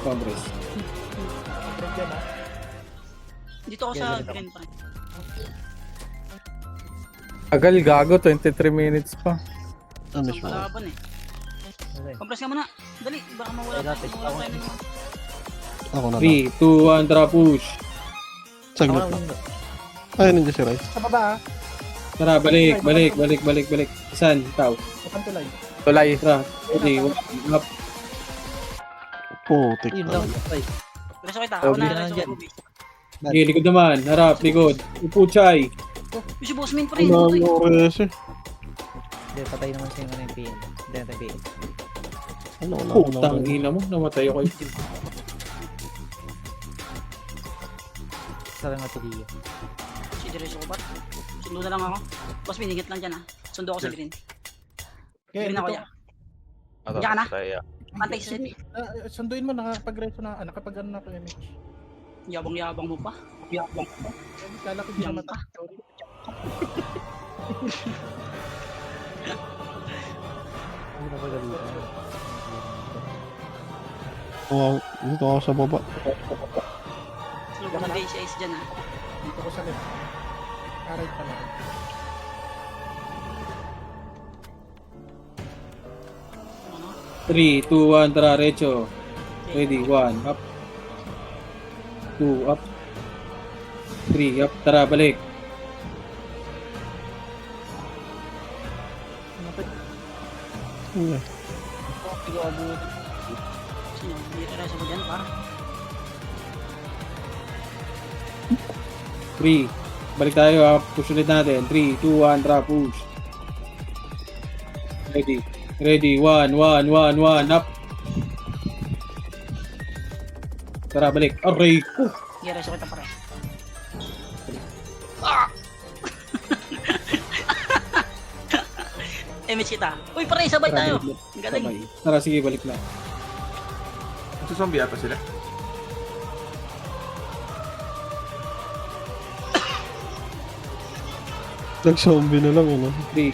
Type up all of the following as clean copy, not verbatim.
Congress. Dito ako sa green pa. Agal, gago. 23 minutes pa. Ano Isang siya? kalaban eh. Compress ka muna. Dali, baka mawala tayo. Mawala tayo ng... Ako na lang. 3, 2, 1, tara push. Saglit lang. Ay, nandiyan si Rice. Sa baba ah. Tara, balik. Saan? Ikaw. Mukhang tulay. Tulay. Tara. Ready, up. Putik Yun na. lang. Ay, Preso kita. Ako Obi. na rin sa Ruby. Okay, likod naman. Harap, likod. Upuchay. Si boss main pa rin. Ano Patay. ang oras eh? hindi, patay naman siya yung PM. Hindi natin PM. Ano na? Putang ina mo. Namatay ako. Sa lang ito diyo. Si Diretso ko ba? Sundo na lang ako. Boss main, higit lang dyan ah. Sundo ako sa green. Okay, Green ako dito. yan. Diyan ka na? Pantay sa set. Sunduin mo, nakapag-reso na, nakapag ano na ako image. Yabang-yabang mo pa. Yabang mo pa. Kala ko di Diyan na mata. ka. Sorry. Hindi na pagalitan. Dito ako sa baba. Sundo ng base ice dyan ah. Dito ko sa left. Right pa lang. Ano? 3, 2, 1, tara, Recho. Ready, 1, up. 2, up. 3, up. Tara, balik. Ano? Sino? Diretso mo dyan pa. 3. Balik tayo ha. Push ulit natin. 3, 2, 1, tara, push. Ready, 1, up. Tara, balik. Aray ko. Diretso kita pare. Image kita. Uy pare, sabay Tara, tayo. balik. Ang galing. Sabay. Tara, sige, balik na. Zombie ata sila. Nag-zombie na lang ano. 3,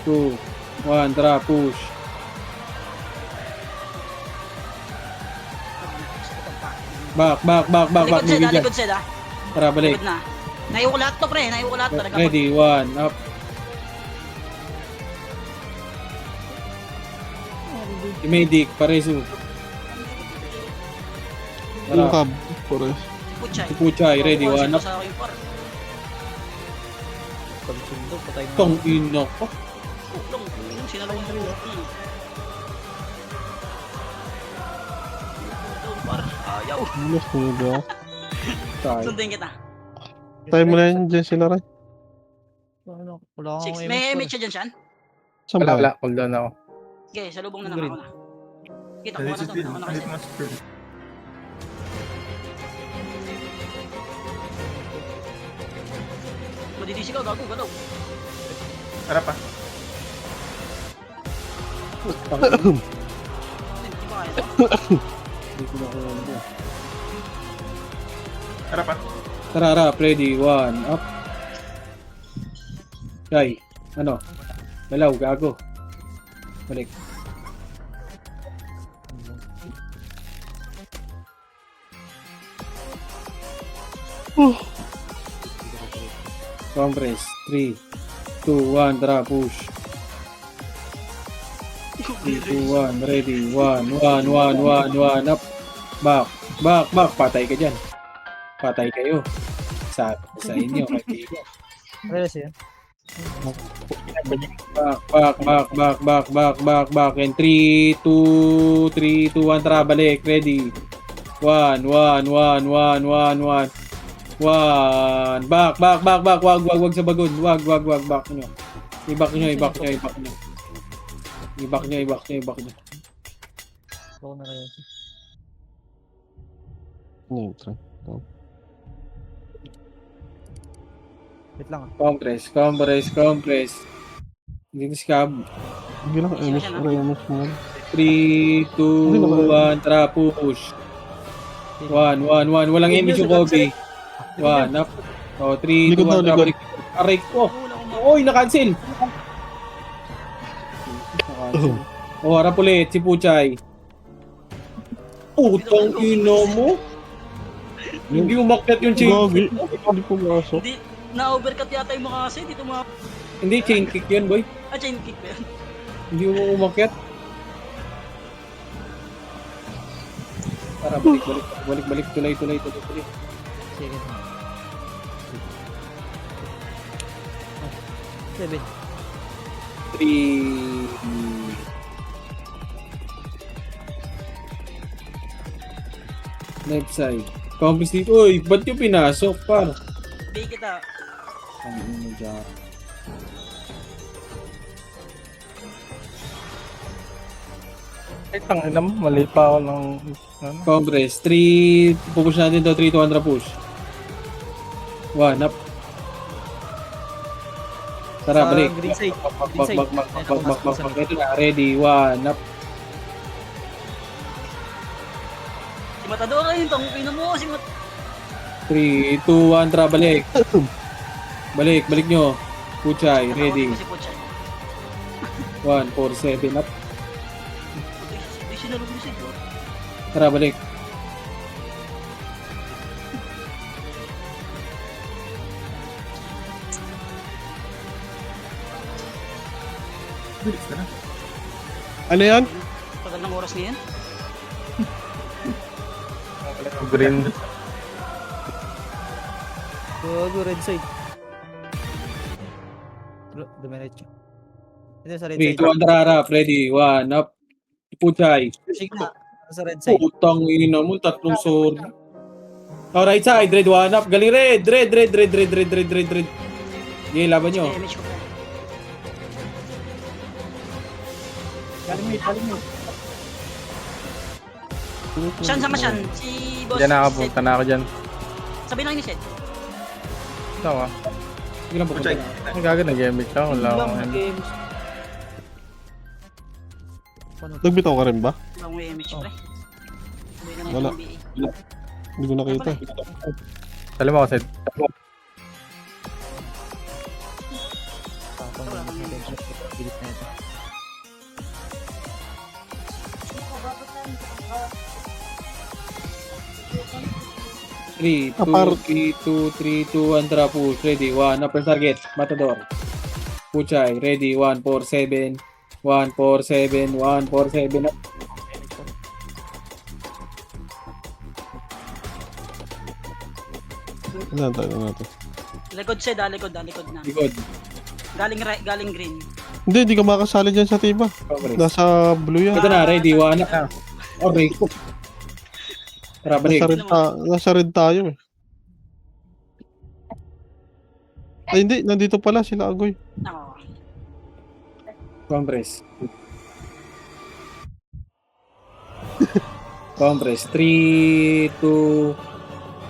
2, 1, tara, push. Back. Likod Movie sed ah, dyan. likod sed ah. Tara, balik. Likod na. Naiwo ko lahat to pre, naiwo ko lahat talaga. Ready, 1, up. Medic, Paresu. Yung Tara, cab. Pare. Puchay. Puchay, ready, 1, up. Sa akin par. Pagsundo, patay na. Tong ino ko. Kuklong, sinalawang ko. Par, ayaw. Ano? Sunod ako. Tayo. Sundin kita. Tayo mo na yan dyan sila rin. Ano? Wala akong 6. May image siya dyan, Shan? Saan ba? Wala, hold on ako. Okay, salubong na naman ako na. Kita ko na to, ako na kasi. Madidisi ka, gago, galaw. Harap pa. Hindi ba kaya to? Hindi ko na kuha. Harap pa. Tara, harap, ready, 1, up. Jai, ano? Galaw, gago. Balik. Compress. 3, 2, 1, tara, push. 3, 2, 1, ready. 1, up. Back. Patay ka dyan. Patay kayo. Sabi ko sa inyo, kaibigan. Relas yun. Back. And 3, 2, 1, tara, balik. Ready. 1. Back. Wag sa bagon. Wag. Back nyo. I-back nyo. Ako na rin. Neutral. Wait lang ah. Compress. Hindi scab. Hindi lang. Enos. Renos mo. 3, 2, 1, tara, push. 1. Walang image yung Kobe. 1, up. 3, 2, 1, tara, balik. Aray ko. Oy, na-cancel. Harap ulit, si Puchay. putang ina mo. Hindi umakyat yung chain Gagi. kick mo. Hindi pumasok. Hindi, na-overcut yata yung mga kasi, dito mga... Hindi, chain kick yun, boy. Chain kick ba yun? Hindi mo umakyat. Tara, balik. Tuloy. Sige. 7. 3. Left side. Compass dito. Uy, ba't yung pinasok, par? Bigay kita. Ang ino dyan. Ay, tangin naman. Mali pa ako ng... Ano? Compress. 3. Pupush natin to. 3 to 1 push. 1 up. Tara, Sa balik. green side. Bak. Ito na. Ready. 1 up. Si Matador yun, tangin mo. Si 3, 2, 1. Tara, balik. Balik nyo. Puchay. Ready. Si Puchay. 1, 4, 7 up. Hindi sinalog ni Sid. Tara, balik. Bilis ka na. Ano yan? Tagal ng oras niyan. Green. Go red side. Dumiretso. Ito sa red 3, side. 2, 1. Tara, harap. Ready. 1 up. Puchay. Shake na. Sa red side. Putang ina mo. Tatlong sword. Oh, right side. Red 1 up. Galing red. Red. Okay, laban nyo. Damage ko. Galing mo. Saan sama siyan? Si Boss. Diyan nakapunta na ako dyan. Sabi lang ni Sid. Ito ah. Sige lang pupunta Puchay. na. Ang gaga nag-emit ka. Wala akong ano. games. Nagbitaw ka rin ba? Wala akong image pre. Sabi na Wala. ng NBA. Hindi ko nakita. Salim ako, Seth. Bilis na ito. Three, Apart. 2, 1, tara push. Ready, 1, up and target. Matador. Puchay, ready, 1, 4, 7. 1, 4, 7, 1, 4, 7. Up. Ano tayo natin? Likod Sid, likod na. Likod. Galing green. Hindi ka makasali dyan sa tiba. Coverage. Nasa blue yan. Ito na, ready, 1, up. Okay. Tara, balik. Nasa red tayo eh. Ay hindi, nandito pala sila Agoy. Ako. Compress. Compress. 3, 2,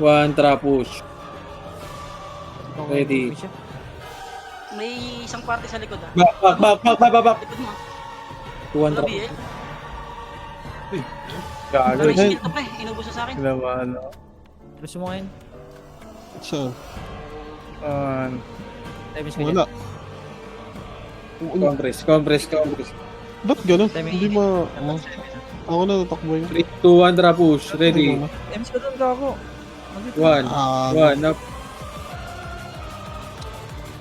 1, tara push. Ready. May isang party sa likod ah. Back. Likod mo. 2, 1, tara. Grabe eh. Gaga. Pero yung skill to pre, inubos na sa akin. Sila ba ano? Gusto mo ngayon? Saan? Damage ka Wala. Compress. Ba't ganun? Timing. Hindi ma... dyan. Ako na tatakbo yun. 3, 2, 1, tara push. Ready. Damage ka doon ka ako. 1, Ah, 1, up.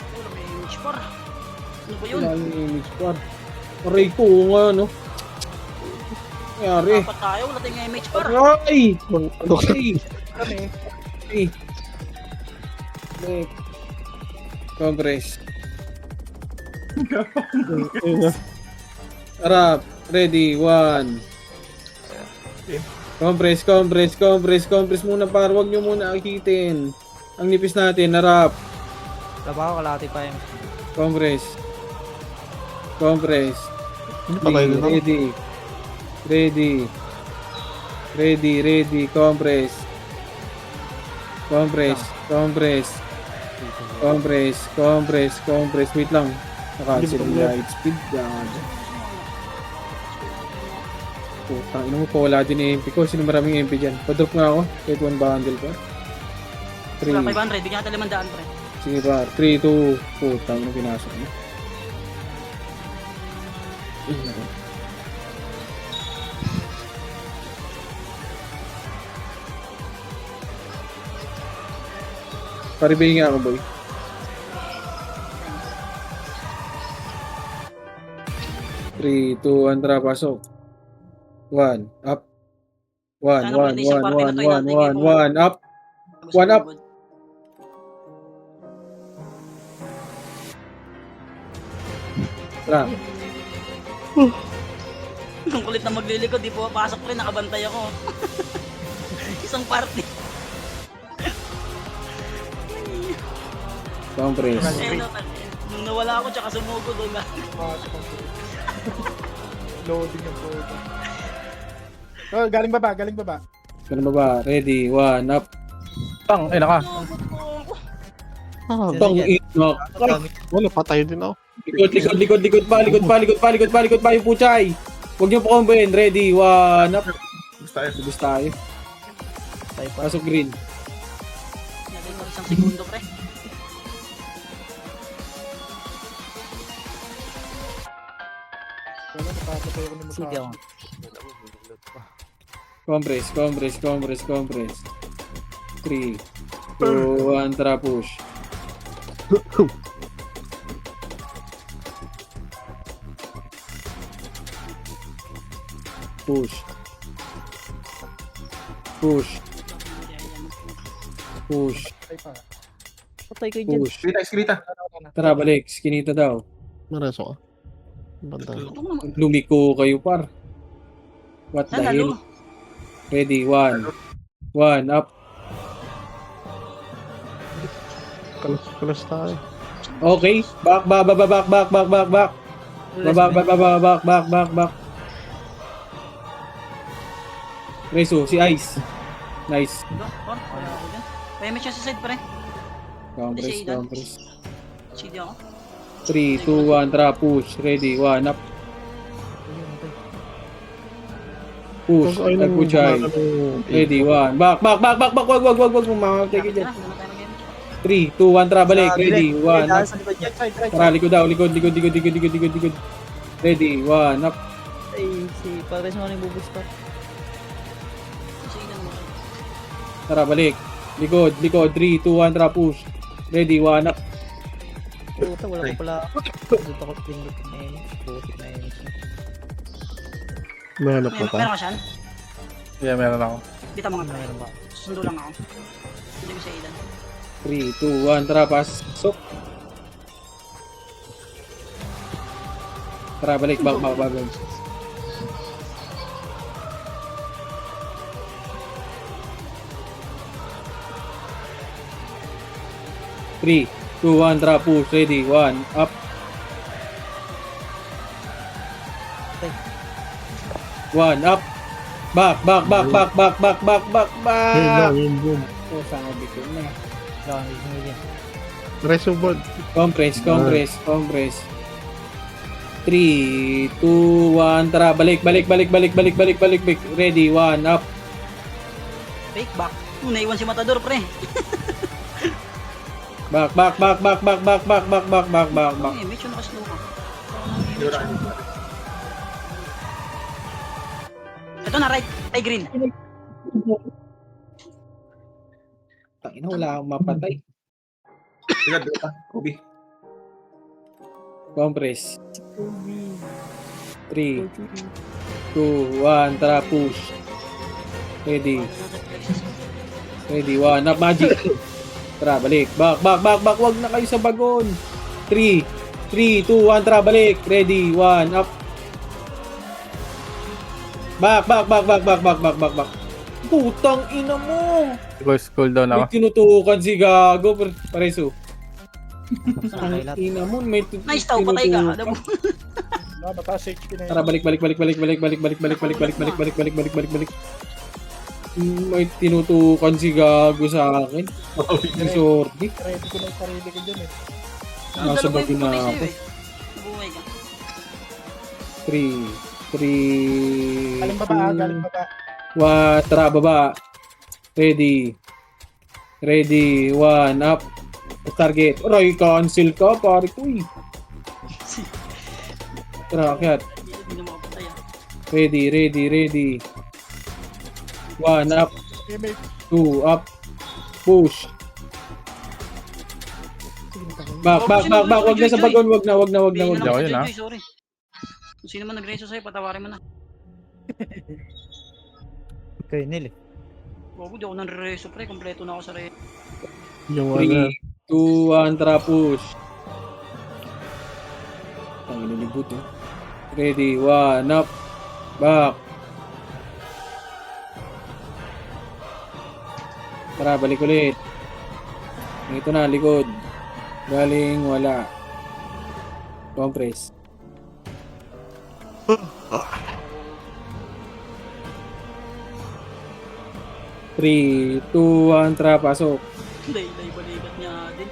Wala may image par. Ano ba yun? Wala yung image par. Aray ko nga, no? Nangyari. Dapat tayo, wala tayong image par. Aray! ano ka? Hey. Compress. Harap. Ready. 1. Compress muna par. Huwag nyo muna akitin. Ang nipis natin. Harap. Laba ako, kalahati pa yung... Compress. Patay din ako. Ready. Compress. Wait lang. Naka-cancel yung light speed. Putang ina mo pa, wala din MP ko. Sino maraming MP dyan? Pa-drop nga ako. Kahit 1 bundle pa. Wala 3. 500, bigyan natin 500 pre. Sige pa. 3, 2. Putang ina pinasok mo. Paribay nga ako, boy. Three, two, one, tara, pasok. One, up. One, Sana one, pwede isang one, party na one, to, one, inatigay one, ko. one, up. Gusto One ko up. good. Tara. Ang kulit na maglilikod, di po papasok rin, nakabantay ako. Isang party. Compress. Eh, nung nawala ako, tsaka sumugod. Wala. Loading yung po. Oh, galing baba, galing baba. Ganun ba ba? Ready, one, up. Tang, ay naka. Ah, Tong ino. wala, patay din ako. Likod pa yung puchay. Huwag niyo po comboin. Ready, one, up. Gusto tayo. Lubos tayo. Tayo pa. Pasok green. Nagay ko isang segundo, pre. Wala, napapatay ako ng Sige ako. Compress. 3, 2, 1, tara push. Push. Patay pa. Patay kayo dyan. Push. Skrita. Tara, balik. Skinita daw. Nareso ka. Banda. Ito ko naman. Lumiko kayo, par. What the Saan hell? lalo? Ready, one. One, up. Kalas tayo. Okay. Back. Back. Reso, si Ice. Nice. Wala ako dyan. Payment siya sa side, pre. Compress. CD ako. 3, 2, 1, tara, push. Ready, one, up. Push. Ay, Nagpuchay. Ready, one. Back. Wag. Mamatay ka dyan. 3, 2, 1, tara, balik. Ready, one, up. Tara, likod daw. Likod. Ready, one, up. Ay, si Pares mo nang bubus pa. Tara, balik. Likod. 3, 2, 1, tara, push. Ready, one, up. Puta, wala ko pala. Dito ko pindot na yun. Putik na yun. Meron pa ta. Meron ka siyan? Yeah, meron ako. Bita mo nga, pre. Mayroon ba? Sundo lang ako. Hindi ko siya ilan. 3, 2, 1, tara, pasok. Tara, balik. Back. 3, 2, 1, tara, push. Ready, one, up. Okay. One, up. Back. Yun. Oh, sabi ko na. Gawin mo dyan. Reso board. Compress. 3, 2, 1, tara, balik. Ready, one, up. Fake back. Naiwan si Matador, pre. Back. Ay, medyo nakaslow ka. Ito na, right. Ay, green. Tangina, wala akong mapatay. Dito. Kobe. Compress. 3, 2, 1, tara, push. Ready, one, up, magic. Tara, balik. Back. Wag na kayo sa bagon. 3, 2, 1, tara, balik. Ready, one, up. Back. Putang ina mo. School down ako. May tinutukan si Gago. Pareso. Saan kayo lahat? Ina mo, may Nice tao, patay ka. Alam mo. Wala, mataas HP na yun. Tara, balik. May tinutukan si Gago sa akin. Yung sordi. Ready ko na yung sarili ko dyan eh. Nasa Dalawa bago yung na patay ako. sa'yo, eh. Nabuhay ka. 3, Galing baba. Tara, baba. Ready, one, up. Target. Aray, cancel ka, pare ko eh. Tara, akyat. Hindi na makapatay, ah. Ready. One, up. Image. 2, up. Push. Back. Wag na sa bagon, wag na. Hindi Ako na yun, lang ah. si Joy, sorry. Kung sino man nag-reso sa'yo, patawarin mo na. Okay, Nil eh. Huwag di ako nang-reso, pre. Kompleto na ako sa reso. Yung 3, 2, 1, tara push. Ang inilibot eh. Ready, 1, up. Back. Tara, balik ulit. Ito na, likod. Galing, wala. Compress. Three, 2, 1, tara, pasok. Balikat niya din.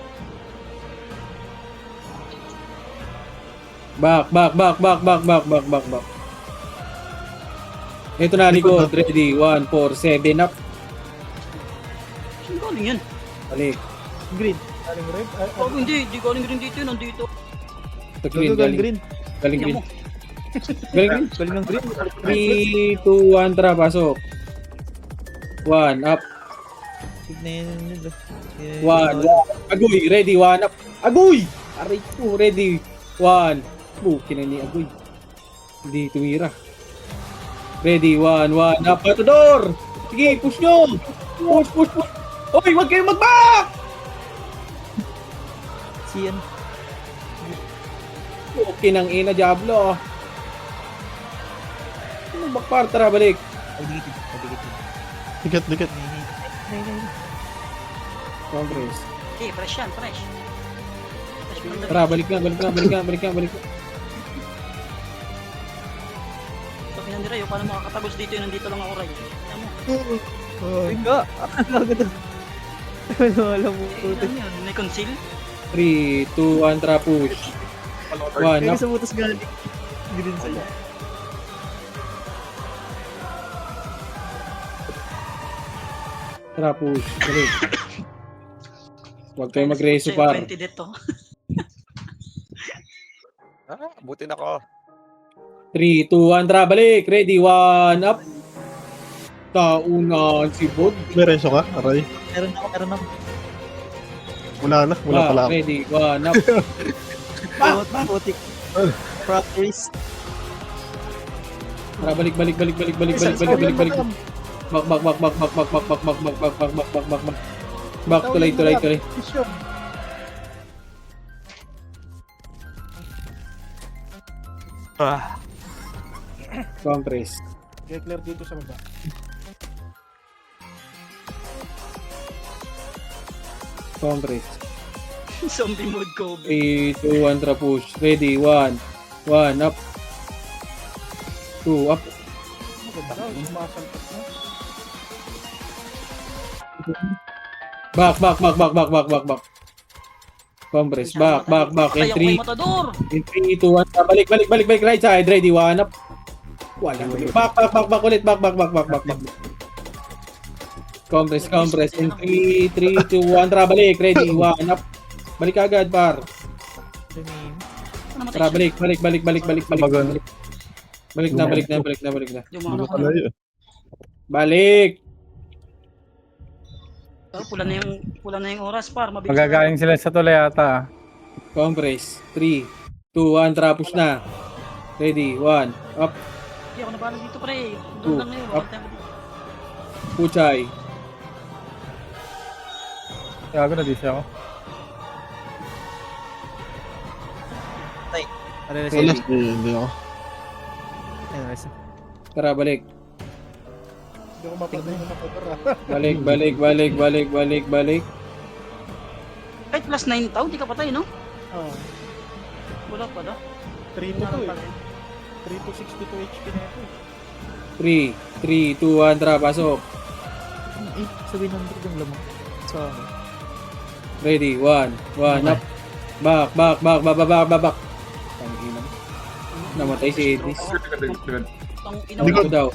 Back. Ito na, likod. Ready, 1, 4, 7, up. Saan galing yan? Balik. Green. Galing red. Oh, hindi galing green dito yun, nandito. Ito, green, galing. Green. Galing Tingnan green. mo. Galing green. Galing ng green. 3, 2, 1, tara, pasok. 1, up. Tignan yun, Nil. 1, Agoy, ready, 1, up. Agoy! Aray ko, ready. 1. Bukin na ni Agoy. Hindi tumira. Ready, 1, up. Matador! Sige, push nyo! Push! Oy, wag kayong mag-back! Si yan. Okay nang ina, Diablo. Ano backpart? Tara, balik. Ay, Dikit. Congress. Okay, fresh yan, fresh. Fresh from the Tara, balik na. Pag pinandira yun, paano makakatagos dito yun, nandito lang ako, Ray. Tingnan mo. Ay, nga. Agad ah. Ano, alam mo. Ano yan, may conceal? 3, 2, 1, tara, push. 1, Kaya up. sa butas galing. Green sa'yo. Tara, push. Balik. Huwag kayong mag-reso, par. 20 dito. Buti na ko. 3, 2, 1, tara, balik. Ready, 1, up. Taunan si Bod. May reso ka? Aray. Meron ako. Wala pala ako. Ready, 1, up. Putik. Practice. Tara, balik. Back. Back, tuloy. Compress. Get clear dito sa baba. Compress. Zombie mode Kobe. 3, 2, 1, tara, push. Ready, 1, up. 2, up. Sumasalpat na. Back. Compress. Back. In 3, Matador! 2, 1, tara, balik. Right side. Ready, 1, up. Wala. Back ulit. Back. Compress. In 3, 2, 1, tara, balik. Ready, 1, up. Balik agad, par. Ano Tara, balik. Bagon. Balik na. Yung mga ano, Malayo. Balik. pula na yung oras, par. Mabilis na. Magagaling sila sa tula yata. Compress. 3, 2, 1, trapos na. Ready, 1, up. Hindi ako nabalag dito, pre. Doon lang ngayon. Up. Bakit tayo dito? Puchay. Gago na di siya ako. Wala Wala. Hindi ako. Tara, balik. Hindi ako mapagay na mapagara. Balik. Kahit plus 9 tao, di ka patay, no? Oo. Wala pa, no? 3 to 2 eh. 3 to 62 HP na ito eh. 3, 2, 1, tara, pasok. Sabihin ng yung lamang. So, Ready, 1, up. Back. Tangina. Namatay si Edis. Ang ina Hindi mo. Ito daw.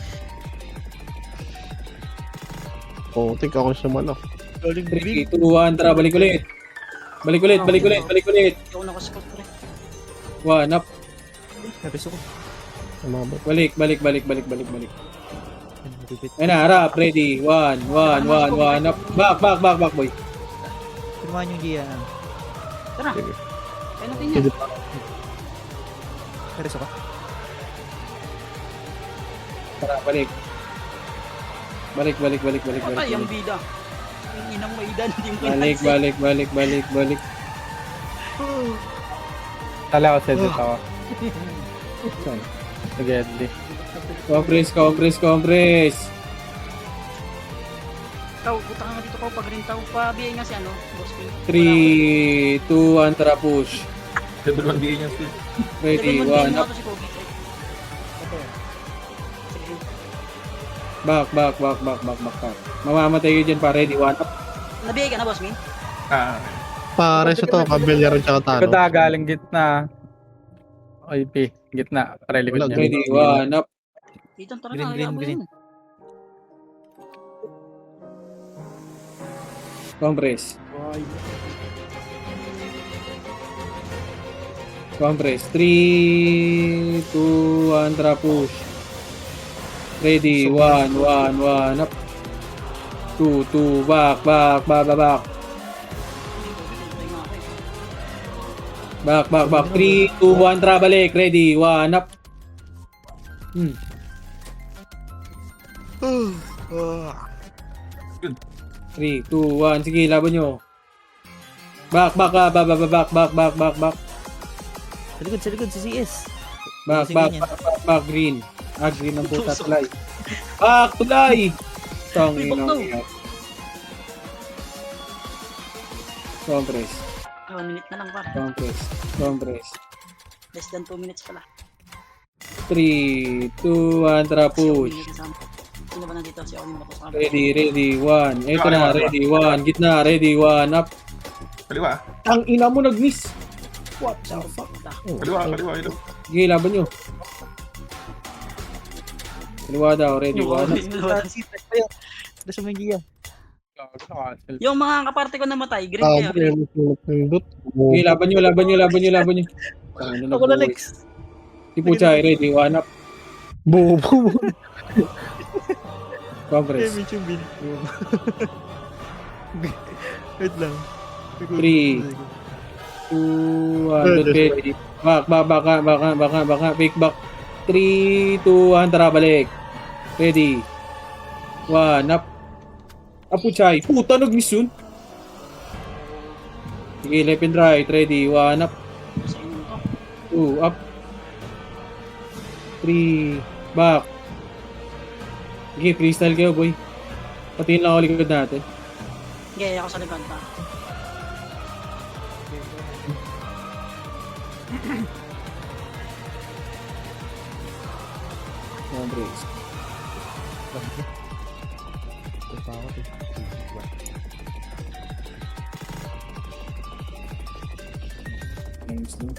Think ako sa manok. 3, 2, 1, tara, balik ulit. Balik ulit. Hindi ako nakascout, pre. 1, up. napiso ko. Umabot. Balik. Ayun na, harap, ready. 1, up. Back, boy. Pirmahan yung Gia. Tara. Sige. Kaya natin yan. Peres ako. Tara, balik. Balik. Patay ang bida. Ang inang maidan, hindi mo Balik. Tala ako sa dito ako. Sige, Edli. Compress. Tao, puta ka nga dito ko. Pag rin tao pa, biyay nga si ano, boss Pin. 3, 2, 1, tara push. Level 1 BA niya speed. Ready, Level 1 1, mo up. to si Kobe. Sige. Back. Mamamatay kayo dyan pa, ready, 1, up. Nabiyay ka na, boss Min? Pares ito, kabilyar at saka talo. Kada galing gitna. OP, gitna. Para likod Wala, niya. Ready, 1, up. Dito, tara Green, na. green, Hayaan mo green. yun. Compress. 3, 2, 1, tara push. Ready, 1, up. 2, back. Back. 3, 2, 1, tara balik. Ready, 1, up. 3, 2, 1, sige, laban nyo. Back. Sa likod, si CS. Back, Sige niyan. green. Green ang puta, tulay. Back, tulay! Tang Uy, ina. bakto. Compress. 1 minute na lang, par. Compress. Less than 2 minutes pala. 3, 2, 1, tara Si push. Owen yung kasama. Sino ba nandito? Si Owen mo sa Ready, 1. Ito na, ready, 1. Gitna, ready, 1, up. Kaliwa. Ang ina mo nag-miss. What the fuck? Kaliwa. Ilo. Sige, laban nyo. Kaliwa daw, ready, 1, up. Sa may giya. Yung mga kaparte ko namatay, green Ah, kayo. Green. pindot. Sige, laban nyo. Ako na next. Si Puchay, ready, 1, up. Bobo. Compress. yung bin. Wait lang. 3, 2, 1, ready. Baka, fake back. 3, 2, 1, tara, balik. Ready. 1, up. Apuchay. Puta, nag-miss yun. Sige, left and right. Ready. 1, up. Sa inyo to. 2, up. 3, back. Sige, freestyle kayo, boy. Patiin lang ako likod natin. Okay, ako sa likod pa. Compress. Nice, no?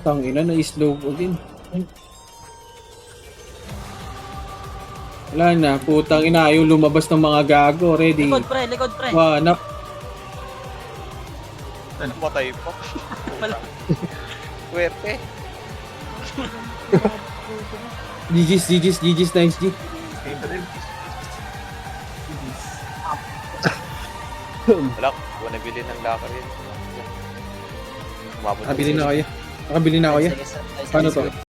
Tangina na slow again. Wala na, putang ina, ayaw lumabas ng mga gago. Ready? Likod pre. 1, up. Matay pa. Wala. Swerte. GG's, nice G. Wala. Wala nabili ng locker yun. Umabot Nakabili na kayo. Paano to?